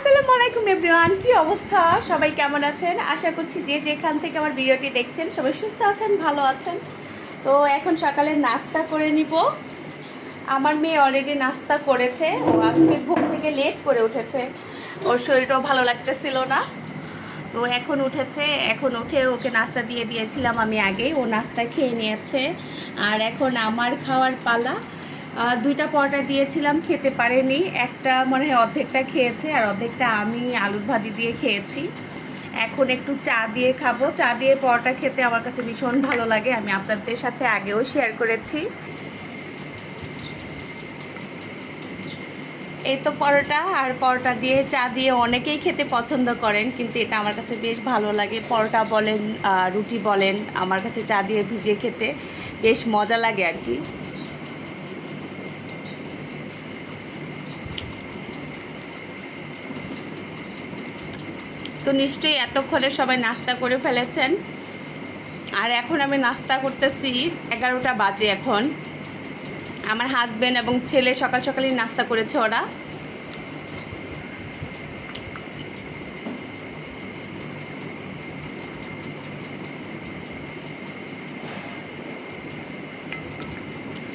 আসসালামু আলাইকুম এভরিওয়ান, কি অবস্থা? সবাই কেমন আছেন? আশা করছি যে যেখান থেকে আমার ভিডিওটি দেখছেন সবাই সুস্থ আছেন, ভালো আছেন। তো এখন সকালে নাস্তা করে নিব। আমার মেয়ে অলরেডি নাস্তা করেছে। ও আজকে ঘুম থেকে লেট করে উঠেছে, ওর শরীরটাও ভালো লাগতেছিল না। তো এখন উঠেছে, এখন উঠে ওকে নাস্তা দিয়ে দিয়েছিলাম আমি আগেই, ও নাস্তা খেয়ে নিয়েছে। আর এখন আমার খাওয়ার পালা। দুইটা পরোটা দিয়েছিলাম, খেতে পারেনি, একটা মনে হয় অর্ধেকটা খেয়েছে আর অর্ধেকটা আমি আলুর ভাজি দিয়ে খেয়েছি। এখন একটু চা দিয়ে খাবো। চা দিয়ে পরোটা খেতে আমার কাছে ভীষণ ভালো লাগে, আমি আপনাদের সাথে আগেও শেয়ার করেছি। এই তো পরোটা, আর পরোটা দিয়ে চা দিয়ে অনেকেই খেতে পছন্দ করেন, কিন্তু এটা আমার কাছে বেশ ভালো লাগে। পরোটা বলেন, রুটি বলেন, আমার কাছে চা দিয়ে ভিজিয়ে খেতে বেশ মজা লাগে আর কি। তো নিশ্চয়ই এতক্ষণে সবাই নাস্তা করে ফেলেছেন, আর এখন আমি নাস্তা করতেছি। 11টা বাজে এখন। আমার হাজব্যান্ড এবং ছেলে সকাল সকালই নাস্তা করেছে ওরা।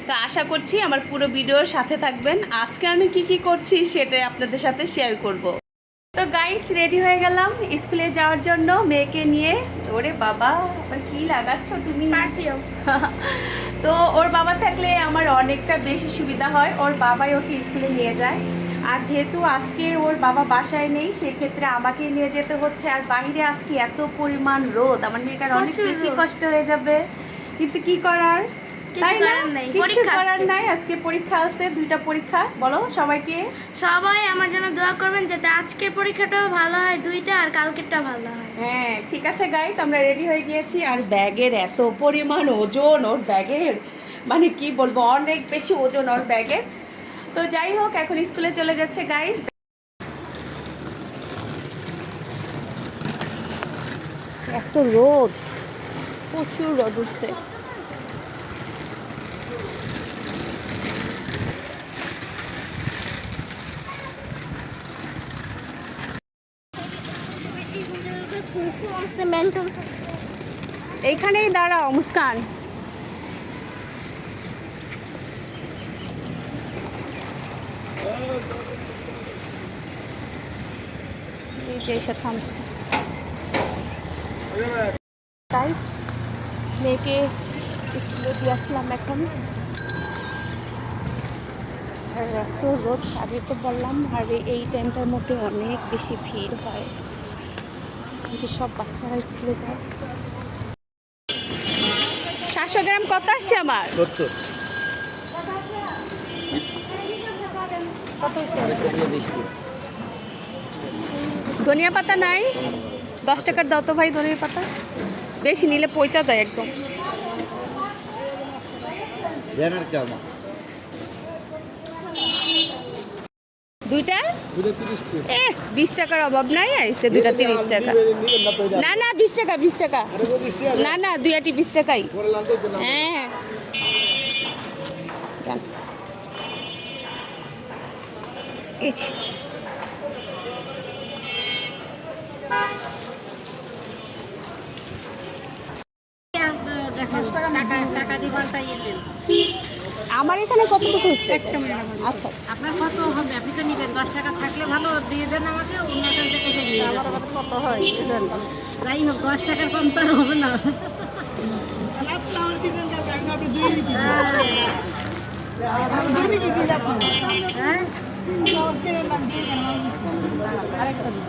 তো আশা করছি আমার পুরো ভিডিওর সাথে থাকবেন। আজকে আমি কি করছি সেটাই আপনাদের সাথে শেয়ার করব। তো গাইস, রেডি হয়ে গেলাম স্কুলে যাওয়ার জন্য মেয়েকে নিয়ে। ওরে বাবা, আবার কি লাগাচ্ছ তুমি? পারফিউম। তো ওর বাবা থাকলে আমার অনেকটা বেশি সুবিধা হয়, ওর বাবাই ওকে স্কুলে নিয়ে যায়। আর যেহেতু আজকে ওর বাবা বাসায় নেই, সেক্ষেত্রে আমাকে নিয়ে যেতে হচ্ছে। আর বাইরে আজকে এত পরিমাণ রোদ, আমার মেয়েটার অনেক বেশি কষ্ট হয়ে যাবে, কিন্তু কি করার, তাই না? কিছু করার নাই। আজকে পরীক্ষা আছে, 2টা পরীক্ষা। বলো সবাইকে। সবাই আমার জন্য দোয়া করবেন যাতে আজকের পরীক্ষাটাও ভালো হয় 2টা, আর কালকেরটা ভালো হয়। হ্যাঁ ঠিক আছে গাইস, আমরা রেডি হয়ে গিয়েছি। আর ব্যাগের এত পরিমাণ ওজন ওর ব্যাগের, মানে কি বলবো, অনেক বেশি ওজন ওর ব্যাগের। তো যাই হোক, এখন স্কুলে চলে যাচ্ছে গাইস। এত রোদ, প্রচুর রোদ উঠছে। এইখানেই দাঁড়াও মুস্কান। এই যে এসে থামছে গাইস। মেয়েকে স্কুলে দিয়ে আসলাম এখন। আর এত রোদ, আগে তো বললাম। আর এই টাইমটার মধ্যে অনেক বেশি ভিড় হয়, কিন্তু সব বাচ্চারা স্কুলে যায়। 700 গ্রাম কত আসছে আমার? ধনিয়া পাতা নাই? 10 টাকার দাও তো ভাই ধনিয়া পাতা, বেশি নিলে পয়সা যায় একদম। দুইটা 20 টাকার অভাব নাই, আইসে 2টা 30 টাকা। না না 20 টাকা, 20 টাকা। না না, 2টি 20 টাকাই। হ্যাঁ আমার এখানে কতটুকু হচ্ছে? আচ্ছা আচ্ছা, আপনার কত হবে? আপনি তো নিবেন 10 টাকা থাকলে ভালো দিয়ে দেন আমাকে, অন্যজন থেকে নিয়ে যাবেন। কত হয়? যাই হোক 10 টাকার কম তো আর হবে না। হ্যাঁ আরেকটা দিন।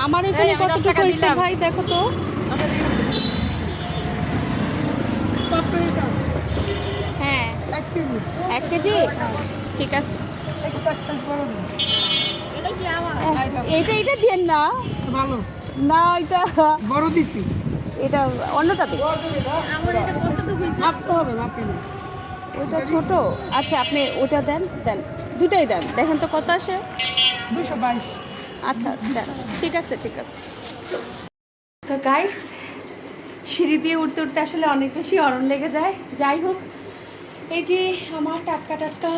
আমার এখানে কতটুকু হয়েছে ভাই দেখো তো। হ্যাঁ 1 কেজি, ঠিক আছে। এইটা এইটা দিয়ে না, ভালো না এটা বড় দিছি, এটা অন্যটা দিন। মাপতে হবে, মাপে না। ওইটা ছোট। আচ্ছা আপনি ওটা দেন, দেন দুটাই দেন, দেখেন তো কত আসে। 222। আচ্ছা দেন, ঠিক আছে ঠিক আছে। তো গাইস, সিঁড়ি দিয়ে উঠতে উঠতে আসলে অনেক বেশি গরম লেগে যায়। যাই হোক, এই যে আমার টাটকা টাটকা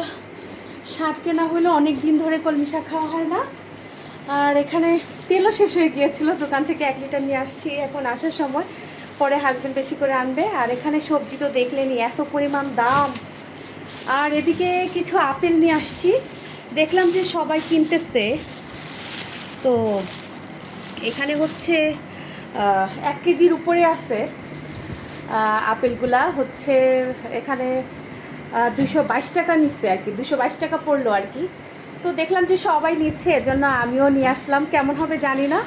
শাক কেনা হলো, অনেক দিন ধরে কলমি শাক খাওয়া হয় না। আর এখানে তেলও শেষ হয়ে গিয়েছিল, দোকান থেকে 1 লিটার নিয়ে আসছি এখন আসার সময়, পরে হাজব্যান্ড বেশি করে আনবে। আর এখানে সবজি তো দেখলেনি এত পরিমাণ দাম। আর এদিকে কিছু আপেল নিয়ে আসছি, দেখলাম যে সবাই কিনতেছে। তো এখানে হচ্ছে 1 কেজির উপরে আছে আপেলগুলা, হচ্ছে এখানে 222 টাকা নিচ্ছে আর কি, 222 টাকা পড়লো আর কি। তো দেখলাম যে সবাই নিচ্ছে, এর জন্য আমিও নিয়ে আসলাম। কেমন হবে জানি না,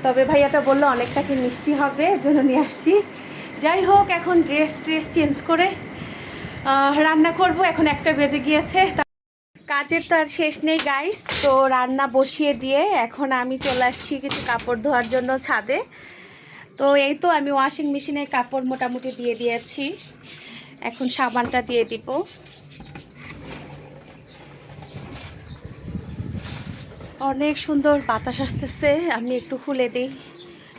তবে ভাইয়াটা বললো অনেকটা কি মিষ্টি হবে, এর জন্য নিয়ে আসছি। যাই হোক, এখন ড্রেস চেঞ্জ করে রান্না করব। এখন 1টা বেজে গিয়েছে, কাজের তো আর শেষ নেই গাইস। তো রান্না বসিয়ে দিয়ে এখন আমি চলে আসছি কিছু কাপড় ধোয়ার জন্য ছাদে। তো এই তো আমি ওয়াশিং মেশিনে কাপড় মোটামুটি দিয়ে দিয়েছি, এখন সাবানটা দিয়ে দিব। অনেক সুন্দর বাতাস আসতেছে, আমি একটু খুলে দিই।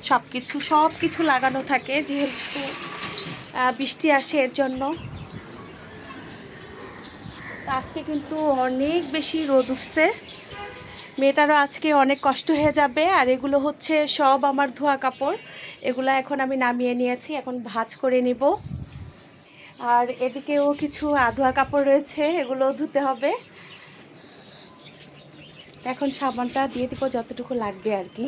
সব কিছু লাগানো থাকে, যেহেতু বৃষ্টি আসে এর জন্য। আজকে কিন্তু অনেক বেশি রোদ উঠছে, মেয়েটারও আজকে অনেক কষ্ট হয়ে যাবে। আর এগুলো হচ্ছে সব আমার ধোয়া কাপড়, এগুলো এখন আমি নামিয়ে নিয়েছি, এখন ভাঁজ করে নিব। আর এদিকেও কিছু আধোয়া কাপড় রয়েছে, এগুলো ধুতে হবে। এখন সাবানটা দিয়ে দিব যতটুকু লাগবে আর কি।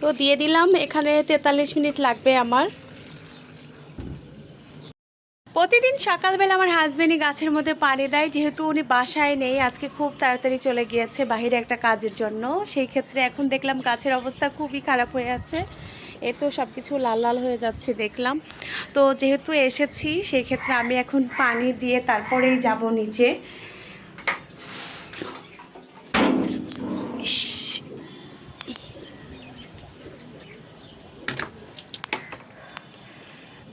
তো দিয়ে দিলাম, এখানে 43 মিনিট লাগবে আমার। প্রতিদিন সকালবেলা আমার হাজবেন্ডই গাছের মধ্যে পানি দেয়, যেহেতু উনি বাসায় নেই, আজকে খুব তাড়াতাড়ি চলে গিয়েছে বাইরে একটা কাজের জন্য। সেই ক্ষেত্রে এখন দেখলাম গাছের অবস্থা খুবই খারাপ হয়ে আছে, এ তো সব কিছু লাল লাল হয়ে যাচ্ছে দেখলাম। তো যেহেতু এসেছি সেই ক্ষেত্রে আমি এখন পানি দিয়ে তারপরেই যাব নিচে।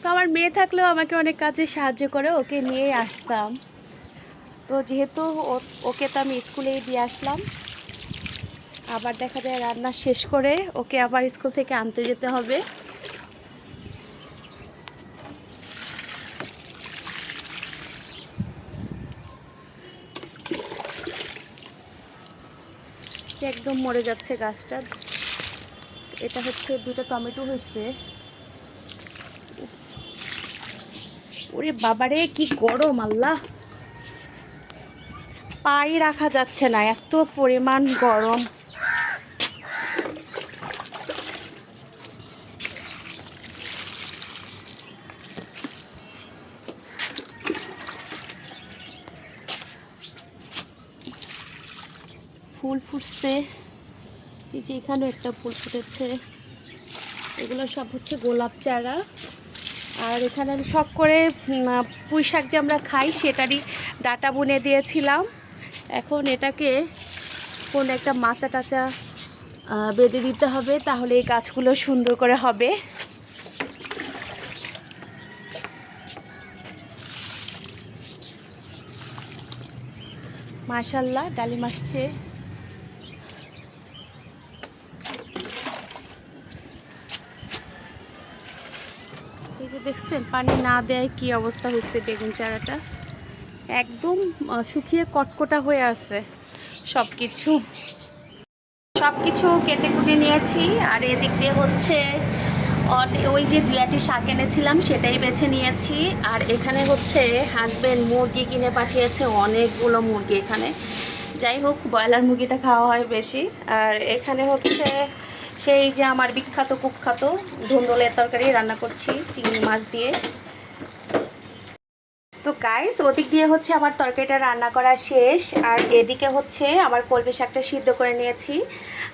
তো আমার মেয়ে থাকলেও আমাকে অনেক কাজে সাহায্য করে, ওকে নিয়েই আসতাম। তো যেহেতু ওকে তো আমি স্কুলেই দিয়ে আসলাম, আবার দেখা যায় রান্না শেষ করে ওকে আবার স্কুল থেকে আনতে যেতে হবে। একদম মরে যাচ্ছে গাছটা। এটা হচ্ছে 2টা টমেটো হয়েছে। ওরে বাবারে কি গরম, আল্লাহ, পাই রাখা যাচ্ছে না, এত পরিমাণ গরম। ফুল ফুটছে, এই যে এখানেও একটা ফুল ফুটেছে, এগুলো সব হচ্ছে গোলাপ চারা। আর এখানে আমি শখ করে পুঁই শাক যে আমরা খাই সেটারই ডাটা বুনে দিয়েছিলাম। এখন এটাকে কোন একটা মাচা টাচা বেঁধে দিতে হবে, তাহলে এই গাছগুলো সুন্দর করে হবে। মাশাআল্লাহ ডালিম আসছে। এই যে দেখছেন পানি না দেয় কি অবস্থা হচ্ছে, বেগুন চারাটা একদম শুকিয়ে কটকটা হয়ে আছে। সব কিছু কেটে কুটে নিয়েছি। আর এদিক দিয়ে হচ্ছে ওই যে 2টি শাক এনেছিলাম সেটাই বেছে নিয়েছি। আর এখানে হচ্ছে হাজবেন্ড মুরগি কিনে পাঠিয়েছে, অনেকগুলো মুরগি এখানে। যাই হোক, ব্রয়লার মুরগিটা খাওয়া হয় বেশি। আর এখানে হচ্ছে সেই যে আমার বিখ্যাত কুখ্যাত ধুন্দুলের তরকারি রান্না করছি চিংড়ি মাছ দিয়ে। তো গাইস, ওদিক দিয়ে হচ্ছে আমার তরকারিটা রান্না করা শেষ। আর এদিকে হচ্ছে আমার কলমি শাকটা সিদ্ধ করে নিয়েছি।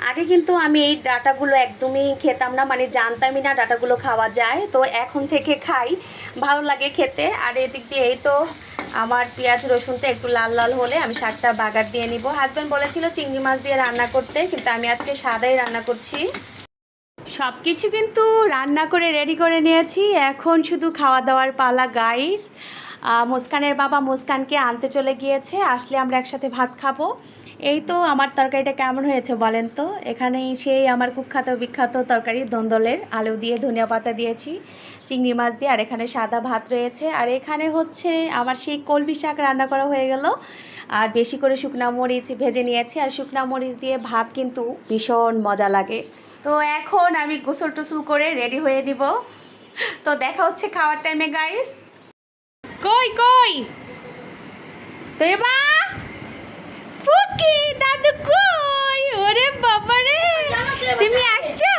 আগে কিন্তু আমি এই ডাঁটাগুলো একদমই খেতাম না, মানে জানতামই না ডাঁটাগুলো খাওয়া যায়। তো এখন থেকে খাই, ভালো লাগে খেতে। আর এদিক দিয়ে এই তো আমার পেঁয়াজ রসুনটা একটু লাল লাল হলে আমি শাকটা বাগার দিয়ে নিব। হাজব্যান্ড বলেছিল চিংড়ি মাছ দিয়ে রান্না করতে, কিন্তু আমি আজকে সাদাই রান্না করছি। সব কিছু কিন্তু রান্না করে রেডি করে নিয়েছি, এখন শুধু খাওয়া দাওয়ার পালা গাইস। মুস্কানের বাবা মুস্কানকে আনতে চলে গিয়েছে, আসলে আমরা একসাথে ভাত খাবো। এই তো আমার তরকারিটা কেমন হয়েছে বলেন তো। এখানে সেই আমার কুখ্যাত বিখ্যাত তরকারি ধন্দলের আলু দিয়ে ধনিয়া পাতা দিয়েছি, চিংড়ি মাছ দিয়ে, আর এখানে সাদা ভাত রয়েছে। আর এখানে হচ্ছে আমার সেই কলমি শাক রান্না করা হয়ে গেল, আর বেশি করে শুকনা মরিচ ভেজে নিয়েছি। আর শুকনা মরিচ দিয়ে ভাত কিন্তু ভীষণ মজা লাগে। তো এখন আমি গোসল টোসল করে রেডি হয়ে নিব। তো দেখা হচ্ছে খাওয়ার টাইমে গাইস। কই কই তো এবা পুকি দাদু কই? ওরে বাবা রে, তুমি আসছো?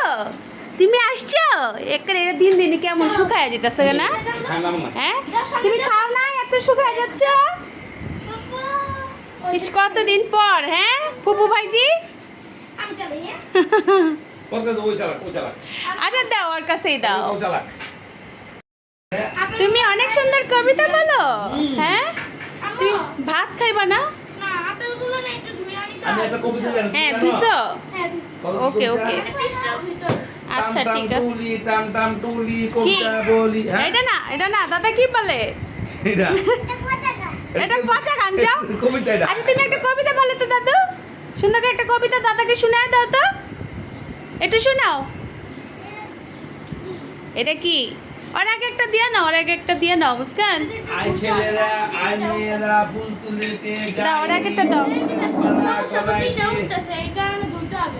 তুমি আসছো? একের এটা দিন দিন কেমন শুকায় যেতেছে না? হ্যাঁ তুমি খাও না, এত শুকায় যাচ্ছ। ইস কতদিন পর। হ্যাঁ ফুপু ভাইজি আমি চলে আচ্ছা দাও, ওর কাছেই দাও। তুমি অনেক সুন্দর কবিতা বলো। হ্যাঁ তুমি ভাত খাইবা না? না আপেলগুলো না একটু ধুয়ে আনি তো। আমি একটা কবিতা জানি। হ্যাঁ দুইশো। হ্যাঁ ধুইছি। ওকে ওকে আচ্ছা ঠিক আছে। টুলি টাম টাম টুলি কি কবিতা বলি। হ্যাঁ এটা না দাদা কি বলে? এটা এটা পচা গান যাও। কবিতা এটা। আচ্ছা তুমি একটা কবিতা বলো তো দাদু, সুন্দর করে একটা কবিতা দাদাকে শোনায় দাও তো, একটু শোনাও। এটা কি? ওর আগে একটা দিয়ে নাও, ওর আগে একটা দিয়ে নাও মুস্কান। আই ছেলেরা আই মেয়েরা ফুল তুলিতে যাই। দাও, ওর আগেরটা দাও। সবজিটা উঠতেছে এই কারণে ধুইতে হবে।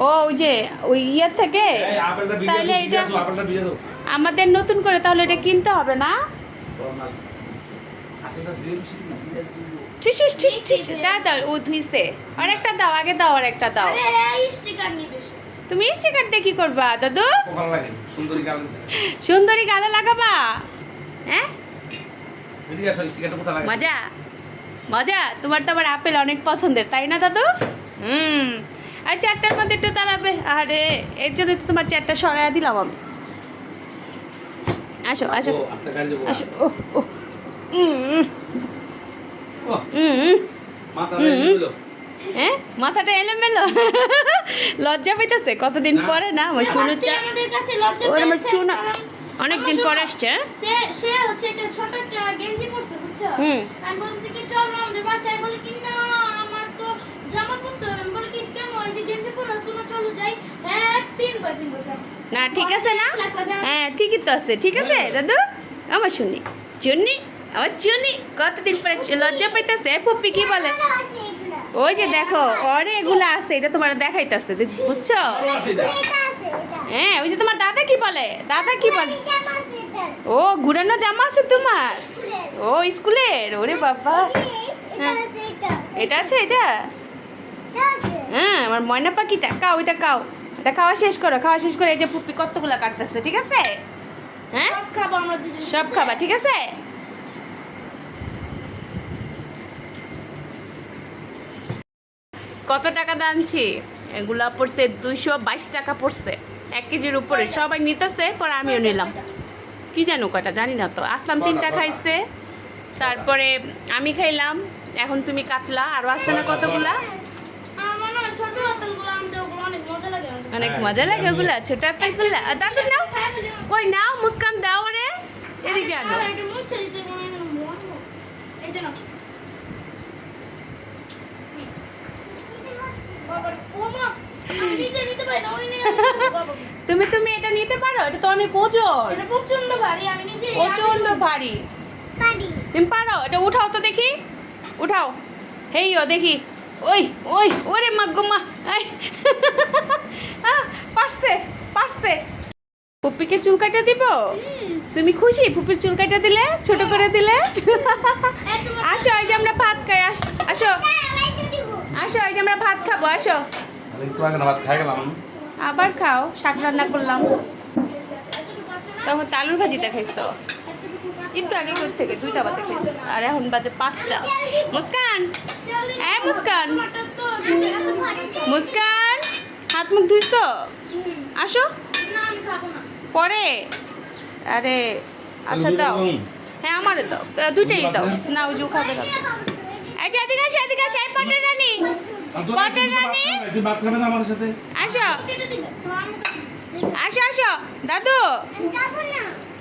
ও ওই যে ওই ইয়ের থেকে। এই আপেলটা ভিজে তাহলে দাও, এটা আপেলটা ভিজে দাও। আমাদের নতুন করে তাহলে এটা কিনতে হবে না? আপেলটা দিয়ে দিছি না, ভিজে দিও। ঠিক দাও দাও, ও ধুইছে। আর একটা দাও, আগে দাও, আর একটা দাও। আরে এই স্টিকার নিবে সে। তুমি স্টিকার দিয়ে কি করবা দাদু? ভালো লাগে সুন্দরী গাল। সুন্দরী গালে লাগাবা? হ্যাঁ এদিকে আসো, স্টিকারটা কোথায় লাগে? মজা মজা। তোমার তো আবার আপেল অনেক পছন্দের, তাই না দাদু? আর চারটার মধ্যে একটু দাঁড়াবে। আরে এর জন্য তো তোমার চারটা সরাইয়া দিলাম আমি। আসো আসো ও আপনি গাল দেবো। আসো। ও ও উম, ও উম, মাথা লাগে দিলো। হ্যাঁ মাথাটা এলোমেলো। লজ্জা পাইতেছে কতদিন না। পরে না আমার চুনো ফার্স্টে আমাদের কাছে লজ্জা ওর আমার পেয়েছে, চুনা কারণ অনেকদিন আমার পর শোনো, আসছে। সে হচ্ছে একটা ছোট একটা গেঞ্জি পরছে বুঝছো। হুম। আমি বলতেছি কি চলো আমাদের বাসায়, বলে কি না আমার তো জামা পরতে হবে। আমি বলি কি কেমন ওই যে গেঞ্জি পরে শোনো চলো যাই। হ্যাঁ পিনবো জামা। না ঠিক আছে না? হ্যাঁ ঠিকই তো আছে, ঠিক আছে দাদু। আমার শুনি চুন্নি, আমার চুনি কতদিন পরে লজ্জা পাইতেছে। পুপ্পি কি বলে? ওই যে দেখো ওরে এগুলো আছে, এটা তোমার দেখাইতেছে বুঝছো। হ্যাঁ ওই যে তোমার দাদা কি বলে, দাদা কি বলে? ও ঘুরানো জামা আছে তোমার? ও স্কুলের? ওরে বাবা, এটা আছে এটা। হ্যাঁ আমার ময়না পাখিটা কাও, এটা কাও, এটা খাওয়া শেষ করো, খাওয়া শেষ করে এই যে পুপ্পি কতগুলো কাটতেছে, ঠিক আছে? হ্যাঁ সব খাবো আমরা দুজন। সব খাবা, ঠিক আছে? কত টাকা দামছি? এগুলা পড়ছে 222 টাকা পড়ছে 1 কেজির উপরে। সবাই নিতেছে, পরে আমিও নিলাম। কি জানো কয়টা জানি না তো। আসলাম 3টা খাইছে, তারপরে আমি খাইলাম, এখন তুমি কাটলা, আরও আসছে না কতগুলা। আমার না ছোট আপেলগুলো আনতে, ওগুলো অনেক মজা লাগে আমার কাছে। অনেক মজা লাগে ওগুলা ছোট আপেলগুলা। দাদু নাও, খাই বলি কই নাও মুস্কান দাও রে, এদিকে আনো। আর এটা মুছে দিতে কোনো মনে হয়। এই যে নাও। বাবা ওমা আমি নিজে নিতে পারি না, উনি নিয়ে আসছে বাবা। তুমি এটা নিতে পারো? এটা তো অনেক ওজন, এটা প্রচন্ড ভারী, আমি নিজে প্রচন্ড ভারী। তুমি পারো? এটা উঠাও তো দেখি, উঠাও। হেই ও দেখি, ওই ওই ওরে মা গো মা, পারছে পারছে। পুপ্পিকে চুল কাটা দিব? তুমি খুশি পুপ্পির চুল কাটা দিলে, ছোট করে দিলে? আসো এই যে আমরা ভাত খাই, আসো আসো এই যে আমরা ভাত খাবো, আসো। একটু আগে না ভাত খাই গেলাম। আবার খাও, শাক রান্না করলাম, তখন আলুর ভাজি দেখাইছ তো একটু আগে কোথা থেকে 2টা বাজে খাইছে, আর এখন বাজে 5টা। মুস্কান, হ্যাঁ মুস্কান, মুস্কান হাত মুখ ধুইছো? আসো না আমি খাবো না। পরে। আরে আচ্ছা দাও, হ্যাঁ আমারে দাও, দুইটাই দাও না, ওই জু খাবে দাও। এই যে এদিকে আসো, এদিকে আসো, এই পটের রানী, পটের রানী তুই ভাত খাবে না আমার সাথে? আসো। কেটে দিবে তো আমি আসো আসো দাদু।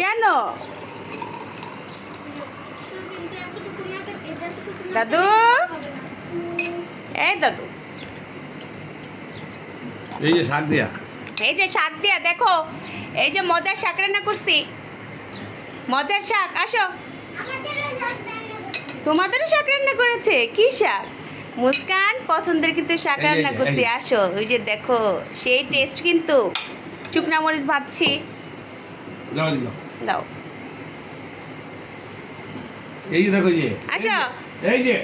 কেন দাদু? এই দাদু, এই যে শাক দিয়া এই যে শাক দিয়া দেখো, এই যে মজার শাক রান্না করছি, মজার শাক। আসো, তোমাদেরও শাক রান্না করেছে? কি শাক? মুস্কান পছন্দের কিন্তু শাক এই যে, রান্না এই যে। করছি। আসো, ওই যে দেখো সেই টেস্ট কিন্তু। শুকনা মরিচ ভাজছি, দাও দিল দাও। এই যে দেখো এই যে আচ্ছা। এই যে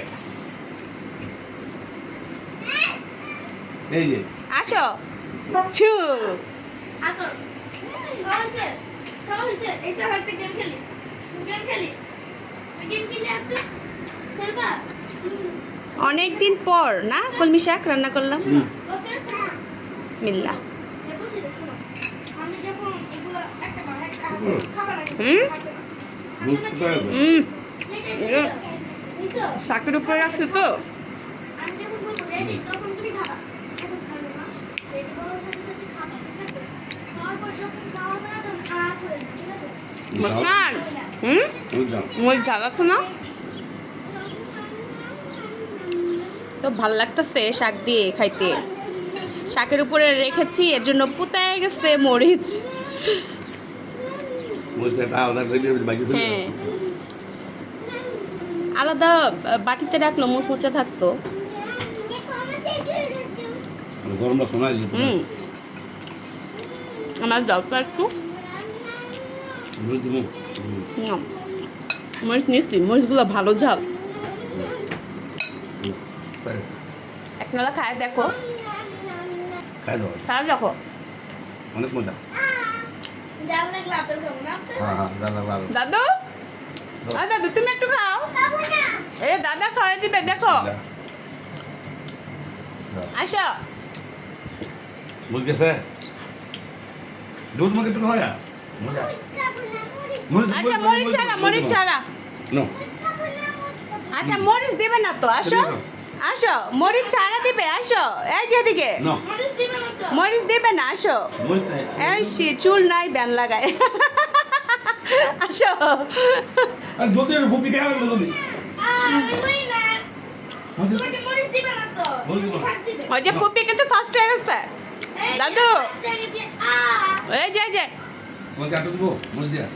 এই যে আসো ছু। আকর খাওয়াইছে খাওয়াইছে এটা হয়তো গেম খেলি গেম খেলি আছো খেলবা অনেক দিন পর না কলমি শাক রান্না করলাম। হুম। বলছে বিসমিল্লাহ। বলছি শোনো আমি যখন এগুলো একটা হুম। খাবার লাগে হুম? বুঝতে পারবে শাকের উপরে রাখছো তো? আমি যখন বলবো রেডি তখন তুমি খাবা এখন খাবে না রেডি হওয়ার সাথে সাথে খাবা ঠিক আছে খাওয়ার পর যখন খাওয়াবে না তখন খাওয়া করে দিবে, ঠিক আছে মুস্কান, বুঝলাম মরিচ ঝাল আছে না? তো ভাল লাগতেছে শাক দিয়ে খাইতে। শাকের উপরে রেখেছি, এর জন্য পুতায় গেছে মরিচ। বুঝতে আলাদা করে বাকি হ্যাঁ, আলাদা বাটিতে রাখলো মুচমুচে থাকতো। গরমটা শোনা যায় আমার দরকার একটু বুঝতে মরিচ নিচ্ছি, মরিচগুলো ভালো ঝাল। এক নালা খায় দেখো, খাই দাও খারাপ দেখো। অনেক মজা জাল লাগলে আপেল খাবো না হ্যাঁ হ্যাঁ দাদা ভালো দাদু, ও দাদু তুমি একটু খাও। এ দাদা খাওয়াই দিবে দেখো। আসো। বুঝতেছে দুধ মুখে তো হয় মজা আচ্ছা মরিচ ছাড়া, মরিচ ছাড়া। নো আচ্ছা মরিচ দিবে না তো? আসো আসো, মরিচ ছাড়া দিবে। আসো, এই যেদিকে নো মরিচ দিবে না তো মরিচ দিবে না। আসো, বুঝতে এই চুল নাই ব্যান লাগায়। আসো। আর যদি ভূমি কেন যদি আমি বলি না তোমাকে মরিচ দিবে না তো মরিচ দিবে না। শাক দিবে ওই যে পুপি কিন্তু ফার্স্ট হয়ে গেছে এই যে দাদু। ফার্স্ট দেখেছি এই যে তোমাকে আটো দিব মরিচ দিয়া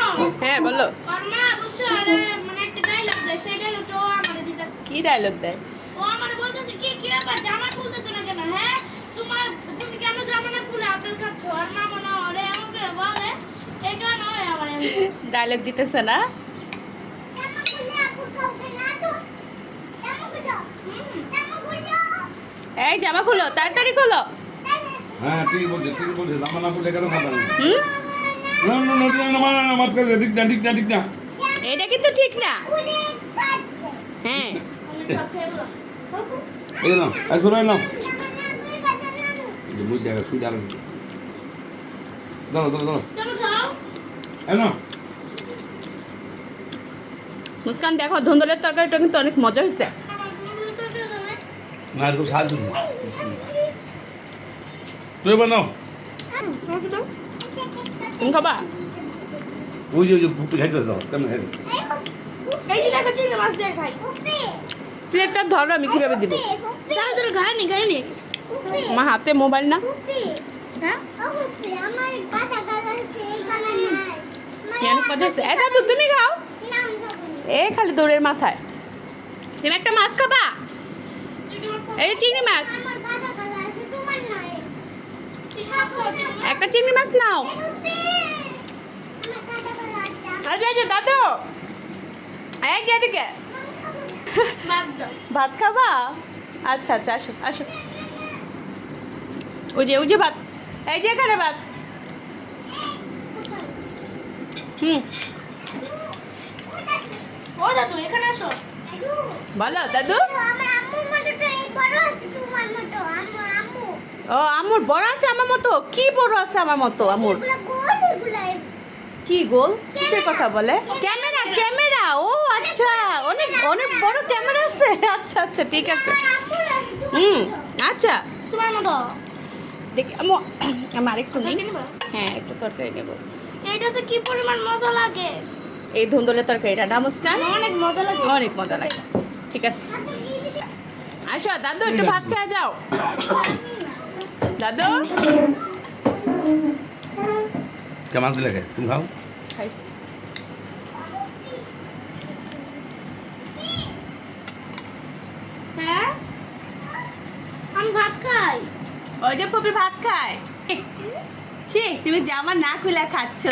আম্মু হ্যাঁ বলো, কর্মা বুঝছো আরে মানে একটা ডায়লগ দেয় সেই ডায়লগটা ও আমারে দিতেছে কি ডায়লগ দেয়? ও আমারে বলতেছে কি কি আবার জামা খুলতেছ না কেন হ্যাঁ তুমি কেন জামা না খুলে আপেল খাচ্ছ আর না মনে ওরে এমন করে বলে এই কারণে ওই আমার ডায়লগ দিতেছে না? এই জামা খুলো, তাড়াতাড়ি খুলো। হ্যাঁ ঠিক বলছে জামা না পড়লে কেন খাবে না হুম, না না না না না মাত করে ঠিক না ঠিক না ঠিক না এটা কিন্তু ঠিক না। হ্যাঁ, সব ফেললো এই না এই শুনে না মুই জায়গা সুই ডাল দাও দাও দাও চলো খাও এই না মুস্কান দেখো ধুন্দুলের তরকারিটা কিন্তু অনেক মজা হয়েছে। আমার বন্ধু তো জানে না তো সাহায্য দিই তুই বানাও তুমি খাবা? ওই যে পুপি খাইতেছ দাও কেমন খাইতে এই যে দেখো চিংড়ি মাছ দিয়ে খাই প্লেটটা ধরো, আমি কিভাবে দিব? তাহলে তোর খাইনি আমার হাতে মোবাইল না। হ্যাঁ কেন মজা হয়েছে? এটা তো তুমি খাও। এ খালি দৌড়ের মাথায়। তুমি একটা মাছ খাবা? চিংড়ি মাছ খাও। এই চিংড়ি মাছ, চিংড়ি মাছ খাও, চিংড়ি মাছ। একটা চিংড়ি মাছ নাও। আচ্ছা দাদু, এই যে এদিকে বাদ দাও। ভাত খাবা? আচ্ছা আচ্ছা, আসো আসো। ওই যে ভাত, এই যে এখানে ভাত। হুম, ও দাদু এখানে আসো বলো দাদু। ও আমুর বড় আছে আমার মতো? কি বড় আছে আমার মতো আমুর? কি গোল? কিসের কথা বলে? ক্যামেরা ক্যামেরা, ও আচ্ছা, অনেক অনেক বড় ক্যামেরা আছে। আচ্ছা আচ্ছা ঠিক আছে। হুম, আচ্ছা তোমার মতো দেখি আমার একটু নেই। হ্যাঁ একটু তরকারি নেব। এইটা যে কি পরিমাণ মজা লাগে, এই ধুন্দুলের তরকারিটা না মুস্কান? অনেক মজা লাগে। অনেক মজা লাগে। ঠিক আছে আসো দাদু, একটু ভাত খেয়ে যাও। দাদু কে মাছ দিলে খাই তুমি খাও খাইছি। হ্যাঁ আমি ভাত খাই। ওই যে পপি ভাত খায়। ছি তুমি জামা না খুলে খাচ্ছ।